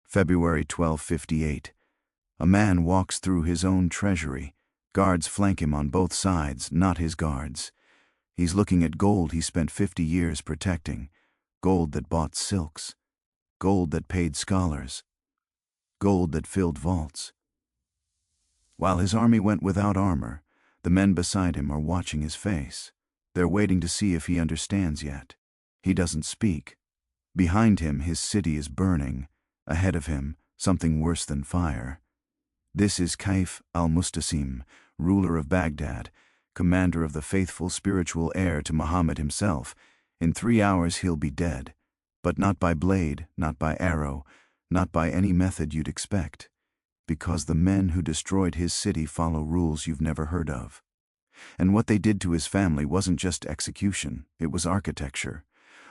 February 1258. A man walks through his own treasury. Guards flank him on both sides, not his guards. He's looking at gold he spent 50 years protecting. Gold that bought silks. Gold that paid scholars. Gold that filled vaults. While his army went without armor, the men beside him are watching his face. They're waiting to see if he understands yet. He doesn't speak. Behind him, his city is burning. Ahead of him, something worse than fire. This is Caliph al-Mustasim, ruler of Baghdad, commander of the faithful spiritual heir to Muhammad himself. In 3 hours he'll be dead. But not by blade, not by arrow, not by any method you'd expect. Because the men who destroyed his city follow rules you've never heard of. And what they did to his family wasn't just execution, it was architecture.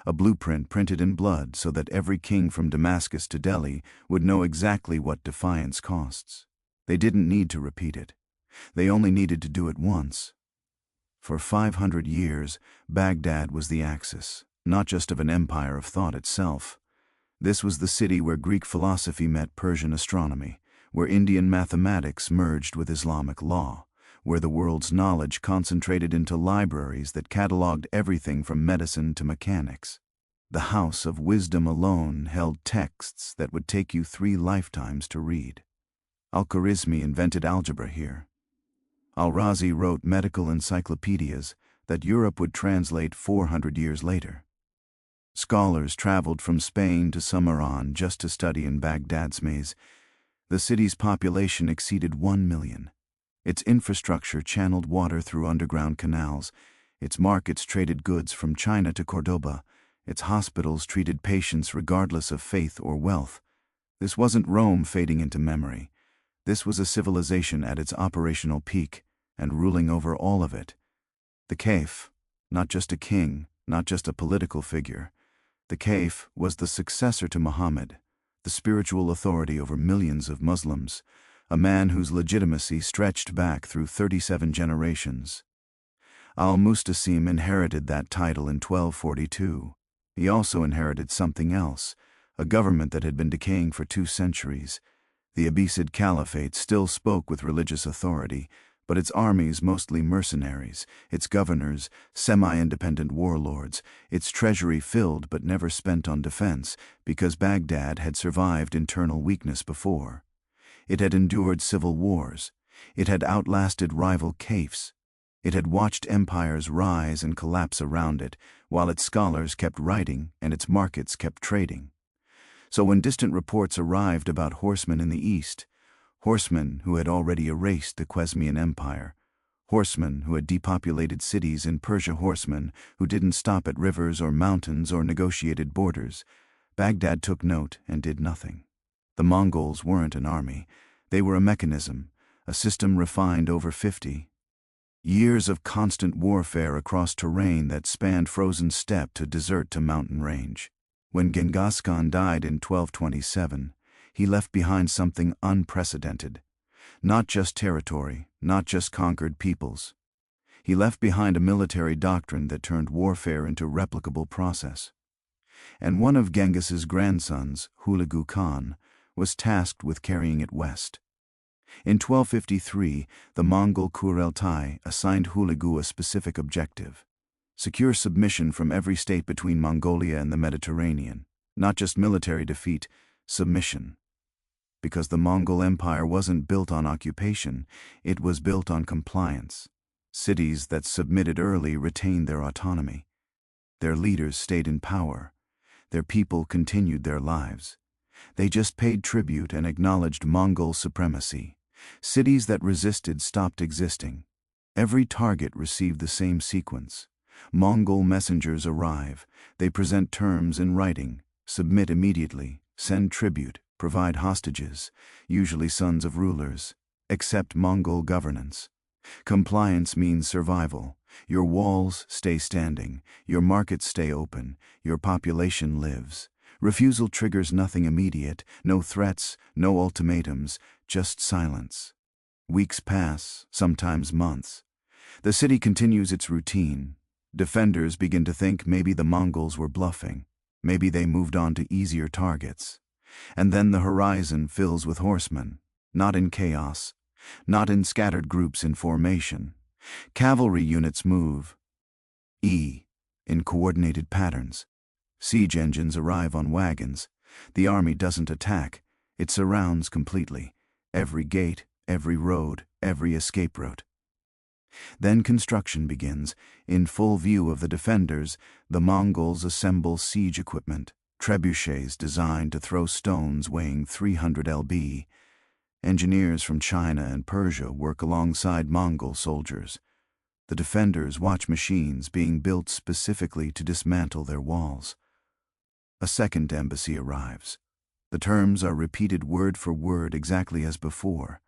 A blueprint printed in blood so that every king from Damascus to Delhi would know exactly what defiance costs. They didn't need to repeat it. They only needed to do it once. For 500 years, Baghdad was the axis, not just of an empire of thought itself. This was the city where Greek philosophy met Persian astronomy, where Indian mathematics merged with Islamic law, where the world's knowledge concentrated into libraries that cataloged everything from medicine to mechanics. The House of Wisdom alone held texts that would take you 3 lifetimes to read. Al-Khwarizmi invented algebra here. Al-Razi wrote medical encyclopedias that Europe would translate 400 years later. Scholars traveled from Spain to Samarkand just to study in Baghdad's maze. The city's population exceeded 1 million. Its infrastructure channeled water through underground canals. Its markets traded goods from China to Cordoba. Its hospitals treated patients regardless of faith or wealth. This wasn't Rome fading into memory. This was a civilization at its operational peak, and ruling over all of it. The caliph, not just a king, not just a political figure. The caliph was the successor to Muhammad, the spiritual authority over millions of Muslims, a man whose legitimacy stretched back through 37 generations. Al-Mustasim inherited that title in 1242. He also inherited something else, a government that had been decaying for 2 centuries. The Abbasid Caliphate still spoke with religious authority, but its armies mostly mercenaries, its governors semi-independent warlords, its treasury filled but never spent on defense, because Baghdad had survived internal weakness before. It had endured civil wars. It had outlasted rival caliphs. It had watched empires rise and collapse around it, while its scholars kept writing and its markets kept trading. So when distant reports arrived about horsemen in the east, horsemen who had already erased the Khwarezmian Empire, horsemen who had depopulated cities in Persia, horsemen who didn't stop at rivers or mountains or negotiated borders, Baghdad took note and did nothing. The Mongols weren't an army. They were a mechanism, a system refined over 50 years of constant warfare across terrain that spanned frozen steppe to desert to mountain range. When Genghis Khan died in 1227, he left behind something unprecedented. Not just territory, not just conquered peoples. He left behind a military doctrine that turned warfare into replicable process. And one of Genghis's grandsons, Hulagu Khan, was tasked with carrying it west. In 1253, the Mongol cruelty assigned Hulagu a specific objective: secure submission from every state between Mongolia and the Mediterranean. Not just military defeat, submission. Because the Mongol Empire wasn't built on occupation, it was built on compliance. Cities that submitted early retained their autonomy. Their leaders stayed in power. Their people continued their lives. They just paid tribute and acknowledged Mongol supremacy. Cities that resisted stopped existing. Every target received the same sequence. Mongol messengers arrive. They present terms in writing, submit immediately, send tribute, provide hostages, usually sons of rulers, accept Mongol governance. Compliance means survival. Your walls stay standing, your markets stay open, your population lives. Refusal triggers nothing immediate, no threats, no ultimatums, just silence. Weeks pass, sometimes months. The city continues its routine. Defenders begin to think maybe the Mongols were bluffing. Maybe they moved on to easier targets. And then the horizon fills with horsemen, not in chaos, not in scattered groups in formation. Cavalry units move in coordinated patterns. Siege engines arrive on wagons. The army doesn't attack, it surrounds completely. Every gate, every road, every escape route. Then construction begins. In full view of the defenders, the Mongols assemble siege equipment, trebuchets designed to throw stones weighing 300 lb. Engineers from China and Persia work alongside Mongol soldiers. The defenders watch machines being built specifically to dismantle their walls. A second embassy arrives. The terms are repeated word for word exactly as before.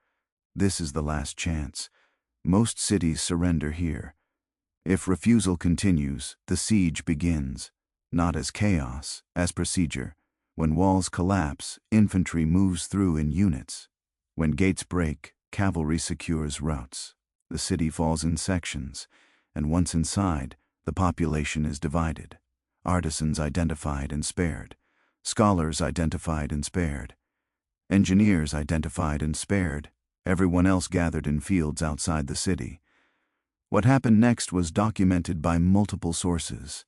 This is the last chance. Most cities surrender here. If refusal continues, the siege begins, not as chaos, as procedure. When walls collapse, infantry moves through in units. When gates break, cavalry secures routes. The city falls in sections, and once inside, the population is divided. Artisans identified and spared. Scholars identified and spared. Engineers identified and spared. Everyone else gathered in fields outside the city. What happened next was documented by multiple sources.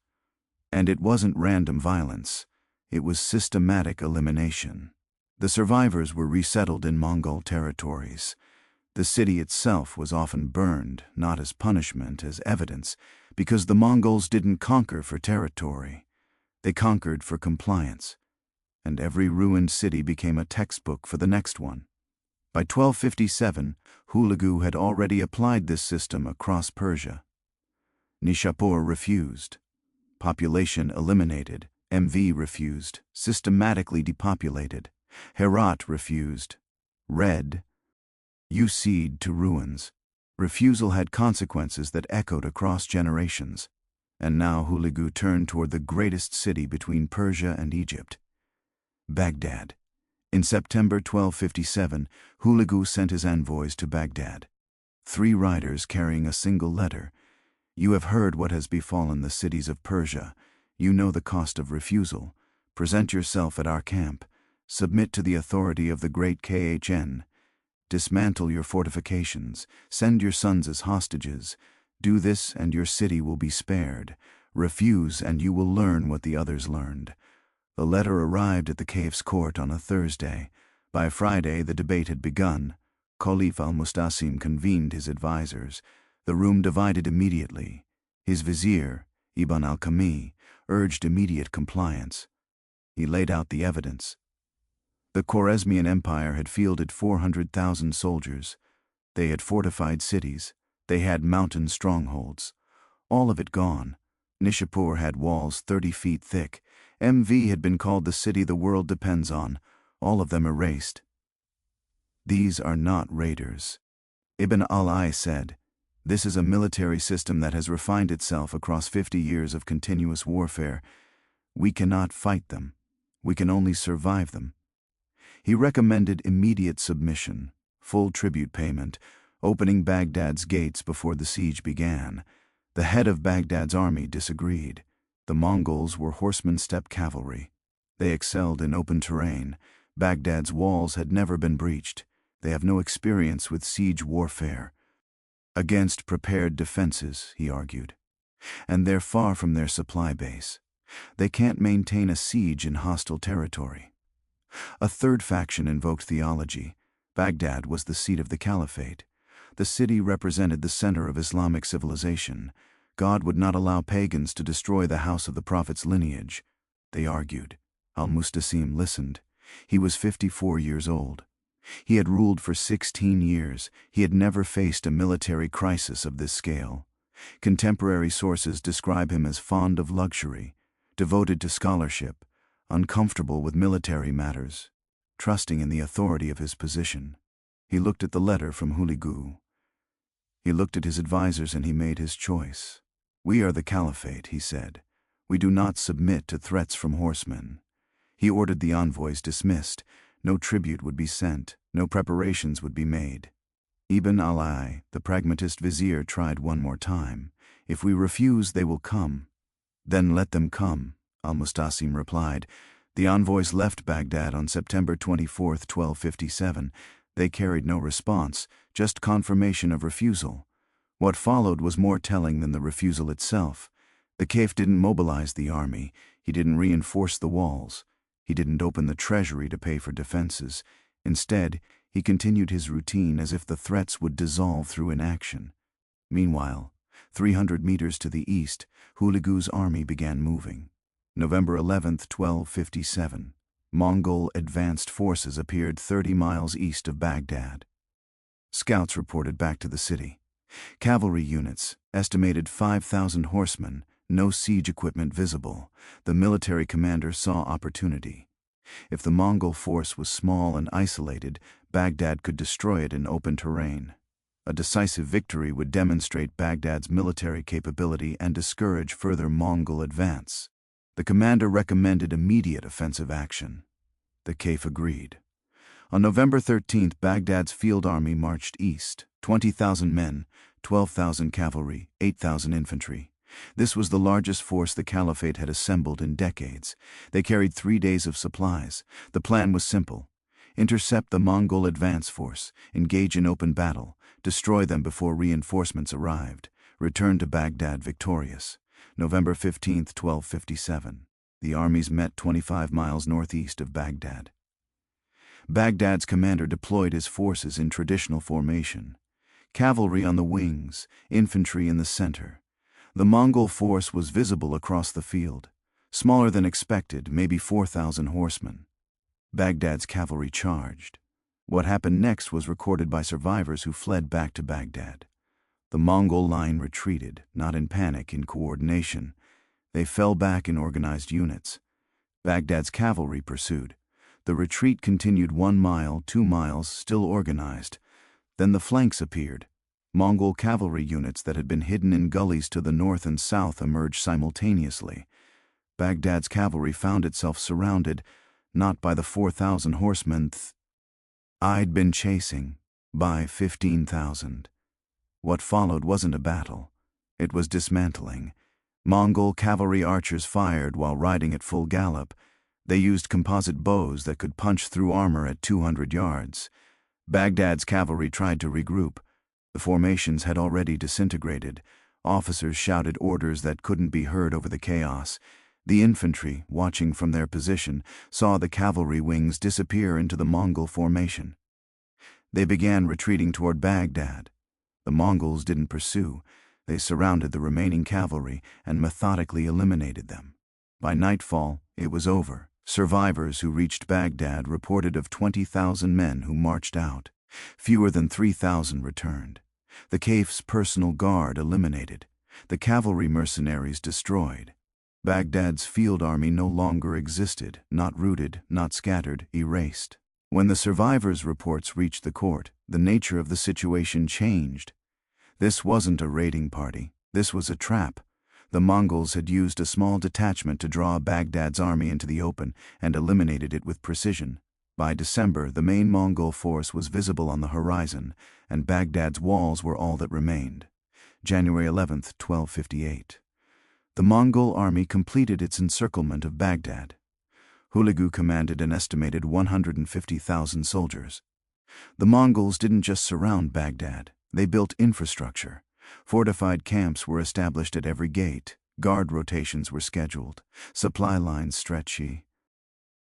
And it wasn't random violence. It was systematic elimination. The survivors were resettled in Mongol territories. The city itself was often burned, not as punishment, as evidence, because the Mongols didn't conquer for territory. They conquered for compliance. And every ruined city became a textbook for the next one. By 1257, Hulagu had already applied this system across Persia. Nishapur refused. Population eliminated. MV refused. Systematically depopulated. Herat refused. Red. You cede to ruins. Refusal had consequences that echoed across generations. And now Hulagu turned toward the greatest city between Persia and Egypt, Baghdad. In September 1257, Hulagu sent his envoys to Baghdad. 3 riders carrying a single letter. You have heard what has befallen the cities of Persia. You know the cost of refusal. Present yourself at our camp. Submit to the authority of the great Khan. Dismantle your fortifications. Send your sons as hostages. Do this and your city will be spared. Refuse and you will learn what the others learned. The letter arrived at the caliph's court on a Thursday. By Friday, the debate had begun. Caliph al-Mustasim convened his advisors. The room divided immediately. His vizier, Ibn al-Kami, urged immediate compliance. He laid out the evidence. The Khwarezmian Empire had fielded 400,000 soldiers. They had fortified cities. They had mountain strongholds. All of it gone. Nishapur had walls 30 feet thick. MV had been called the city the world depends on, all of them erased. These are not raiders. Ibn al-I said, this is a military system that has refined itself across 50 years of continuous warfare. We cannot fight them. We can only survive them. He recommended immediate submission, full tribute payment, opening Baghdad's gates before the siege began. The head of Baghdad's army disagreed. The Mongols were horseman-step cavalry. They excelled in open terrain. Baghdad's walls had never been breached. They have no experience with siege warfare. Against prepared defenses, he argued. And they're far from their supply base. They can't maintain a siege in hostile territory. A third faction invoked theology. Baghdad was the seat of the Caliphate. The city represented the center of Islamic civilization. God would not allow pagans to destroy the house of the Prophet's lineage, they argued. Al-Mustasim listened. He was 54 years old. He had ruled for 16 years. He had never faced a military crisis of this scale. Contemporary sources describe him as fond of luxury, devoted to scholarship, uncomfortable with military matters, trusting in the authority of his position. He looked at the letter from Hulagu. He looked at his advisors and he made his choice. We are the Caliphate, he said. We do not submit to threats from horsemen. He ordered the envoys dismissed. No tribute would be sent. No preparations would be made. Ibn al-I, the pragmatist vizier, tried one more time. If we refuse, they will come. Then let them come, al-Mustasim replied. The envoys left Baghdad on September 24, 1257. They carried no response, just confirmation of refusal. What followed was more telling than the refusal itself. The caliph didn't mobilize the army, he didn't reinforce the walls, he didn't open the treasury to pay for defenses. Instead, he continued his routine as if the threats would dissolve through inaction. Meanwhile, 300 meters to the east, Hulagu's army began moving. November 11, 1257. Mongol advanced forces appeared 30 miles east of Baghdad. Scouts reported back to the city. Cavalry units, estimated 5,000 horsemen, no siege equipment visible. The military commander saw opportunity. If the Mongol force was small and isolated, Baghdad could destroy it in open terrain. A decisive victory would demonstrate Baghdad's military capability and discourage further Mongol advance. The commander recommended immediate offensive action. The caliph agreed. On November 13th, Baghdad's field army marched east, 20,000 men, 12,000 cavalry, 8,000 infantry. This was the largest force the caliphate had assembled in decades. They carried 3 days of supplies. The plan was simple: intercept the Mongol advance force, engage in open battle, destroy them before reinforcements arrived, return to Baghdad victorious. November 15, 1257. The armies met 25 miles northeast of Baghdad. Baghdad's commander deployed his forces in traditional formation. Cavalry on the wings, infantry in the center. The Mongol force was visible across the field, smaller than expected, maybe 4,000 horsemen. Baghdad's cavalry charged. What happened next was recorded by survivors who fled back to Baghdad. The Mongol line retreated, not in panic, in coordination. They fell back in organized units. Baghdad's cavalry pursued. The retreat continued 1 mile, 2 miles, still organized. Then the flanks appeared. Mongol cavalry units that had been hidden in gullies to the north and south emerged simultaneously. Baghdad's cavalry found itself surrounded, not by the 4,000 horsemen I'd been chasing, by 15,000. What followed wasn't a battle. It was dismantling. Mongol cavalry archers fired while riding at full gallop. They used composite bows that could punch through armor at 200 yards. Baghdad's cavalry tried to regroup. The formations had already disintegrated. Officers shouted orders that couldn't be heard over the chaos. The infantry, watching from their position, saw the cavalry wings disappear into the Mongol formation. They began retreating toward Baghdad. The Mongols didn't pursue. They surrounded the remaining cavalry and methodically eliminated them. By nightfall, it was over. Survivors who reached Baghdad reported of 20,000 men who marched out. Fewer than 3,000 returned. The caliph's personal guard eliminated. The cavalry mercenaries destroyed. Baghdad's field army no longer existed, not rooted, not scattered, erased. When the survivors' reports reached the court, the nature of the situation changed. This wasn't a raiding party. This was a trap. The Mongols had used a small detachment to draw Baghdad's army into the open and eliminated it with precision. By December, the main Mongol force was visible on the horizon, and Baghdad's walls were all that remained. January 11, 1258. The Mongol army completed its encirclement of Baghdad. Hulagu commanded an estimated 150,000 soldiers. The Mongols didn't just surround Baghdad, they built infrastructure. Fortified camps were established at every gate, guard rotations were scheduled, supply lines stretchy.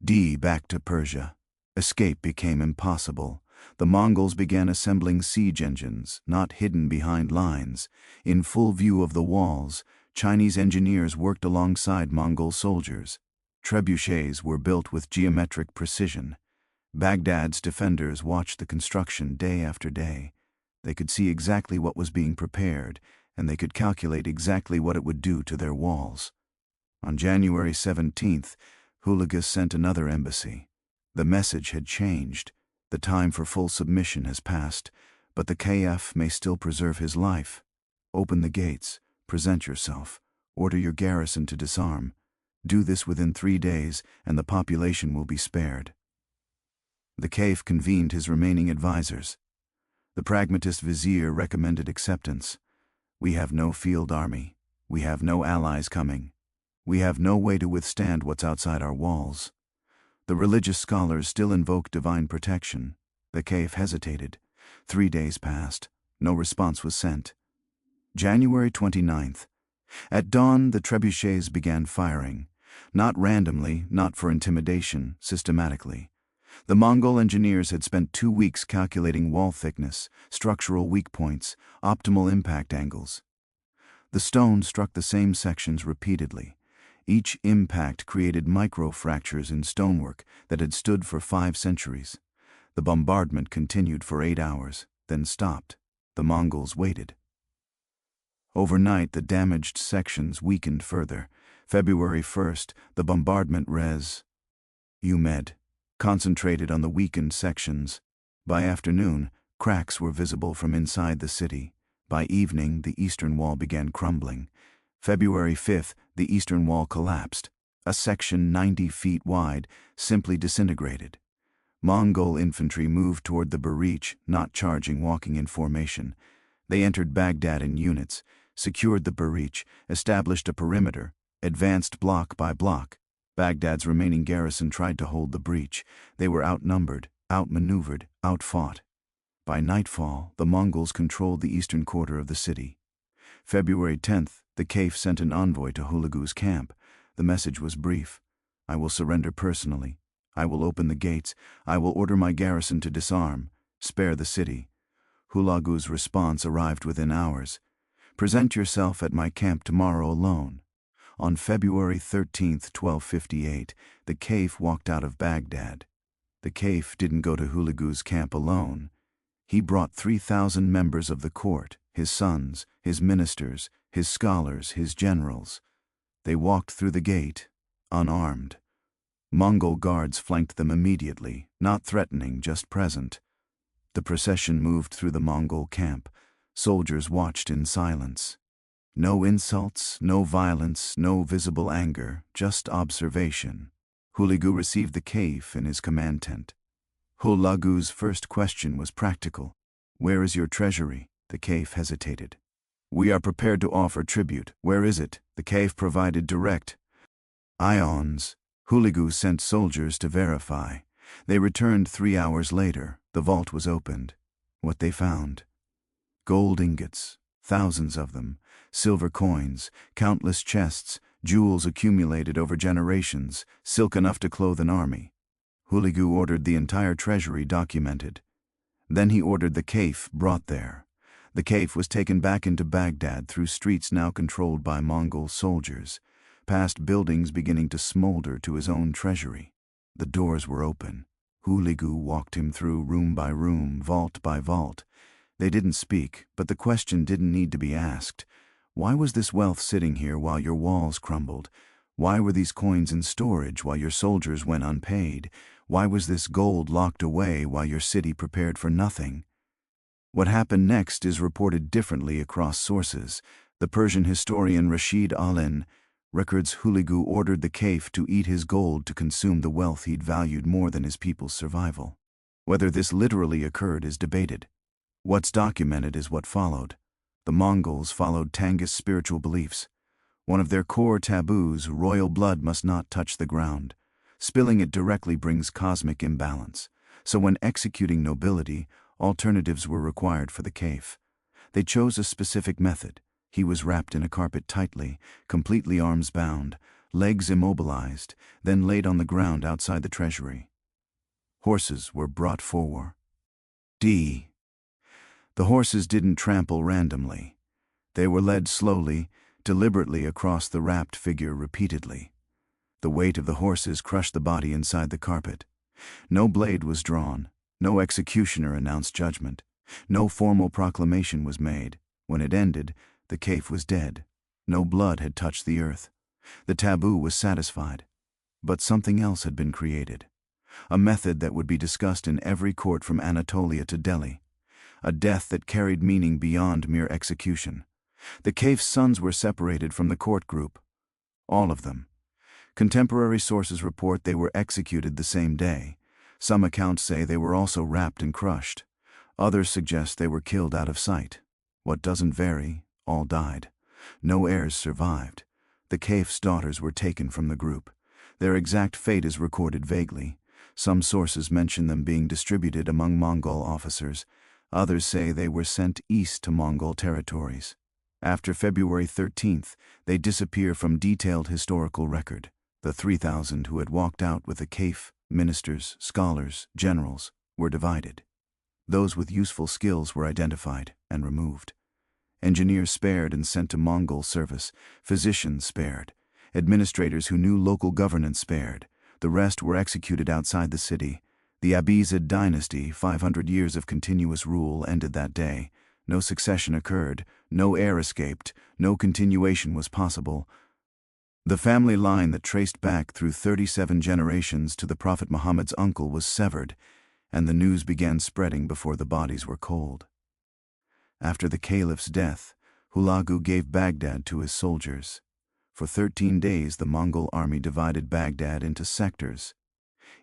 Back to Persia. Escape became impossible. The Mongols began assembling siege engines, not hidden behind lines. In full view of the walls, Chinese engineers worked alongside Mongol soldiers. Trebuchets were built with geometric precision. Baghdad's defenders watched the construction day after day. They could see exactly what was being prepared, and they could calculate exactly what it would do to their walls. On January 17th, Hulagu sent another embassy. The message had changed. The time for full submission has passed, but the caliph may still preserve his life. Open the gates, present yourself, order your garrison to disarm. Do this within 3 days, and the population will be spared. The caliph convened his remaining advisors. The pragmatist vizier recommended acceptance. We have no field army. We have no allies coming. We have no way to withstand what's outside our walls. The religious scholars still invoke divine protection. The caliph hesitated. 3 days passed. No response was sent. January 29th. At dawn, the trebuchets began firing. Not randomly, not for intimidation, systematically. The Mongol engineers had spent 2 weeks calculating wall thickness, structural weak points, optimal impact angles. The stone struck the same sections repeatedly. Each impact created micro-fractures in stonework that had stood for 5 centuries. The bombardment continued for 8 hours, then stopped. The Mongols waited. Overnight, the damaged sections weakened further. February 1st, the bombardment Umed concentrated on the weakened sections. By afternoon, cracks were visible from inside the city. By evening, the eastern wall began crumbling. February 5th, the eastern wall collapsed. A section 90 feet wide simply disintegrated. Mongol infantry moved toward the breach, not charging, walking in formation. They entered Baghdad in units, secured the breach, established a perimeter, advanced block by block. Baghdad's remaining garrison tried to hold the breach. They were outnumbered, outmaneuvered, outfought. By nightfall, the Mongols controlled the eastern quarter of the city. February 10th, the caliph sent an envoy to Hulagu's camp. The message was brief. I will surrender personally. I will open the gates. I will order my garrison to disarm. Spare the city. Hulagu's response arrived within hours. Present yourself at my camp tomorrow alone. On February 13th, 1258, the caliph walked out of Baghdad. The caliph didn't go to Hulagu's camp alone. He brought 3,000 members of the court, his sons, his ministers, his scholars, his generals. They walked through the gate, unarmed. Mongol guards flanked them immediately, not threatening, just present. The procession moved through the Mongol camp. Soldiers watched in silence. No insults, no violence, no visible anger, just observation. Hulagu received the caliph in his command tent. Hulagu's first question was practical. Where is your treasury? The caliph hesitated. We are prepared to offer tribute. Where is it? The caliph provided direct. Ions. Hulagu sent soldiers to verify. They returned 3 hours later. The vault was opened. What they found? Gold ingots, thousands of them, silver coins, countless chests, jewels accumulated over generations, silk enough to clothe an army. Hulagu ordered the entire treasury documented. Then he ordered the caliph brought there. The caliph was taken back into Baghdad through streets now controlled by Mongol soldiers, past buildings beginning to smolder to his own treasury. The doors were open. Hulagu walked him through room by room, vault by vault. They didn't speak, but the question didn't need to be asked. Why was this wealth sitting here while your walls crumbled? Why were these coins in storage while your soldiers went unpaid? Why was this gold locked away while your city prepared for nothing? What happened next is reported differently across sources. The Persian historian Rashid Alin records Hulagu ordered the caliph to eat his gold to consume the wealth he'd valued more than his people's survival. Whether this literally occurred is debated. What's documented is what followed. The Mongols followed Tangus spiritual beliefs. One of their core taboos, royal blood must not touch the ground. Spilling it directly brings cosmic imbalance. So when executing nobility, alternatives were required for the caliph. They chose a specific method. He was wrapped in a carpet tightly, completely arms bound, legs immobilized, then laid on the ground outside the treasury. Horses were brought forward. The horses didn't trample randomly. They were led slowly, deliberately across the wrapped figure repeatedly. The weight of the horses crushed the body inside the carpet. No blade was drawn. No executioner announced judgment. No formal proclamation was made. When it ended, the caliph was dead. No blood had touched the earth. The taboo was satisfied. But something else had been created. A method that would be discussed in every court from Anatolia to Delhi. A death that carried meaning beyond mere execution. The caliph's sons were separated from the court group. All of them. Contemporary sources report they were executed the same day. Some accounts say they were also wrapped and crushed. Others suggest they were killed out of sight. What doesn't vary, all died. No heirs survived. The caliph's daughters were taken from the group. Their exact fate is recorded vaguely. Some sources mention them being distributed among Mongol officers. Others say they were sent east to Mongol territories. After February 13th, they disappear from detailed historical record. The 3,000 who had walked out with the caliph, ministers, scholars, generals, were divided. Those with useful skills were identified and removed. Engineers spared and sent to Mongol service. Physicians spared. Administrators who knew local governance spared. The rest were executed outside the city. The Abbasid dynasty, 500 years of continuous rule, ended that day. No succession occurred, no heir escaped, no continuation was possible. The family line that traced back through 37 generations to the Prophet Muhammad's uncle was severed, and the news began spreading before the bodies were cold. After the caliph's death, Hulagu gave Baghdad to his soldiers. For 13 days, the Mongol army divided Baghdad into sectors.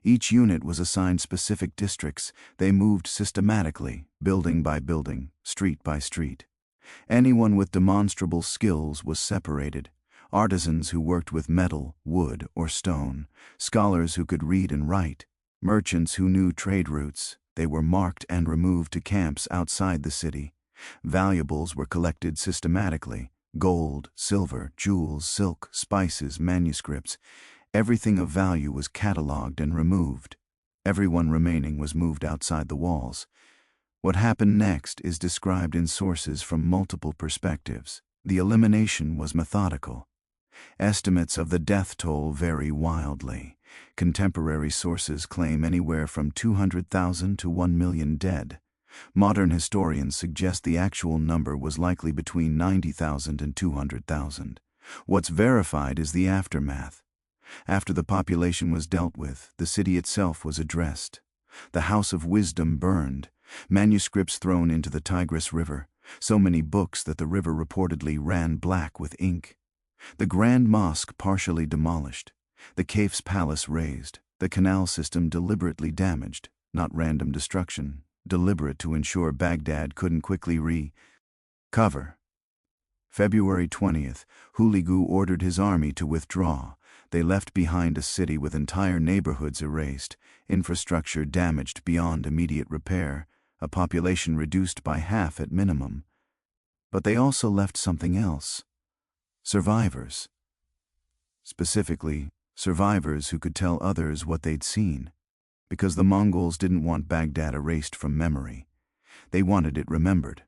Each unit was assigned specific districts. They moved systematically, building by building, street by street. Anyone with demonstrable skills was separated. Artisans who worked with metal, wood, or stone, scholars who could read and write, merchants who knew trade routes. They were marked and removed to camps outside the city. Valuables were collected systematically: gold, silver, jewels, silk, spices, manuscripts. Everything of value was catalogued and removed. Everyone remaining was moved outside the walls. What happened next is described in sources from multiple perspectives. The elimination was methodical. Estimates of the death toll vary wildly. Contemporary sources claim anywhere from 200,000 to 1 million dead. Modern historians suggest the actual number was likely between 90,000 and 200,000. What's verified is the aftermath. After the population was dealt with, the city itself was addressed. The House of Wisdom burned, manuscripts thrown into the Tigris River, so many books that the river reportedly ran black with ink. The Grand Mosque partially demolished, the caliph's palace razed, the canal system deliberately damaged, not random destruction, deliberate to ensure Baghdad couldn't quickly recover. February 20th, Hulagu ordered his army to withdraw. They left behind a city with entire neighborhoods erased, infrastructure damaged beyond immediate repair, a population reduced by half at minimum. But they also left something else: survivors. Specifically, survivors who could tell others what they'd seen. Because the Mongols didn't want Baghdad erased from memory. They wanted it remembered.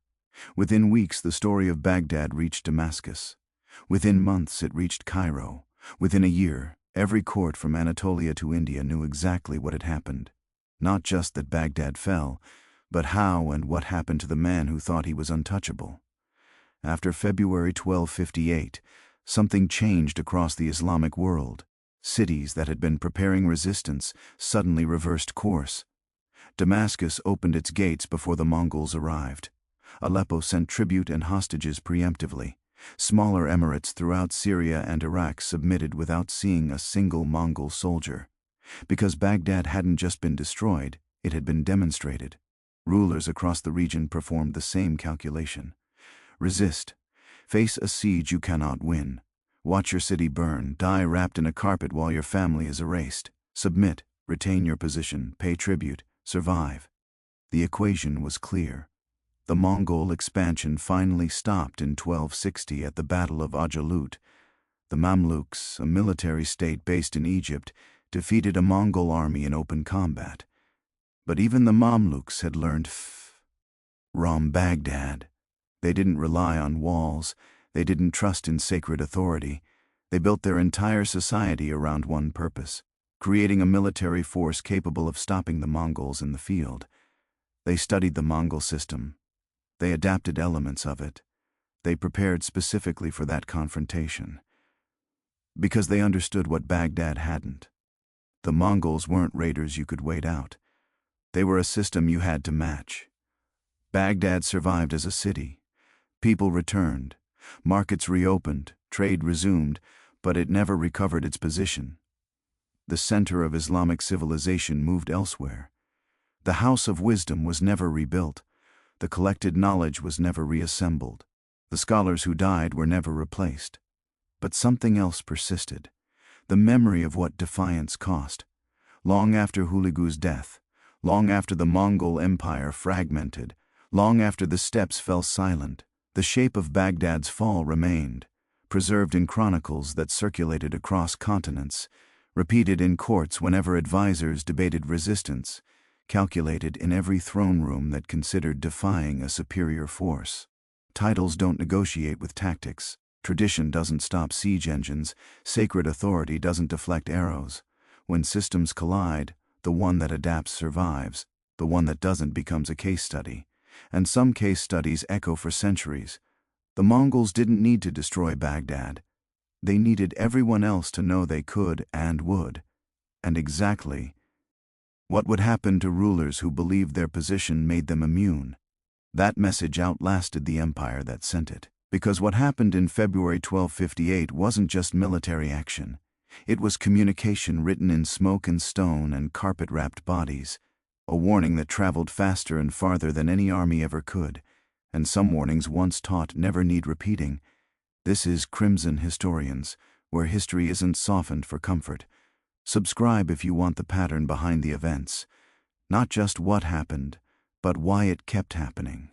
Within weeks, the story of Baghdad reached Damascus. Within months, it reached Cairo. Within a year, every court from Anatolia to India knew exactly what had happened. Not just that Baghdad fell, but how and what happened to the man who thought he was untouchable. After February 1258, something changed across the Islamic world. Cities that had been preparing resistance suddenly reversed course. Damascus opened its gates before the Mongols arrived. Aleppo sent tribute and hostages preemptively. Smaller emirates throughout Syria and Iraq submitted without seeing a single Mongol soldier. Because Baghdad hadn't just been destroyed, it had been demonstrated. Rulers across the region performed the same calculation. Resist. Face a siege you cannot win. Watch your city burn, die wrapped in a carpet while your family is erased. Submit, retain your position, pay tribute, survive. The equation was clear. The Mongol expansion finally stopped in 1260 at the Battle of Ajalut. The Mamluks, a military state based in Egypt, defeated a Mongol army in open combat. But even the Mamluks had learned from Baghdad. They didn't rely on walls. They didn't trust in sacred authority. They built their entire society around one purpose: creating a military force capable of stopping the Mongols in the field. They studied the Mongol system. They adapted elements of it. They prepared specifically for that confrontation. Because they understood what Baghdad hadn't. The Mongols weren't raiders you could wait out. They were a system you had to match. Baghdad survived as a city. People returned. Markets reopened, trade resumed, but it never recovered its position. The center of Islamic civilization moved elsewhere. The House of Wisdom was never rebuilt. The collected knowledge was never reassembled. The scholars who died were never replaced. But something else persisted. the memory of what defiance cost. Long after Hulagu's death, long after the Mongol Empire fragmented, long after the steppes fell silent, the shape of Baghdad's fall remained, preserved in chronicles that circulated across continents, repeated in courts whenever advisors debated resistance, calculated in every throne room that considered defying a superior force. Titles don't negotiate with tactics. Tradition doesn't stop siege engines. Sacred authority doesn't deflect arrows. When systems collide, the one that adapts survives. The one that doesn't becomes a case study. And some case studies echo for centuries. The Mongols didn't need to destroy Baghdad. They needed everyone else to know they could and would. And exactly what would happen to rulers who believed their position made them immune? That message outlasted the empire that sent it. Because what happened in February 1258 wasn't just military action. It was communication written in smoke and stone and carpet-wrapped bodies. A warning that traveled faster and farther than any army ever could. And some warnings once taught never need repeating. This is Crimson Historians, where history isn't softened for comfort. Subscribe if you want the pattern behind the events. Not just what happened, but why it kept happening.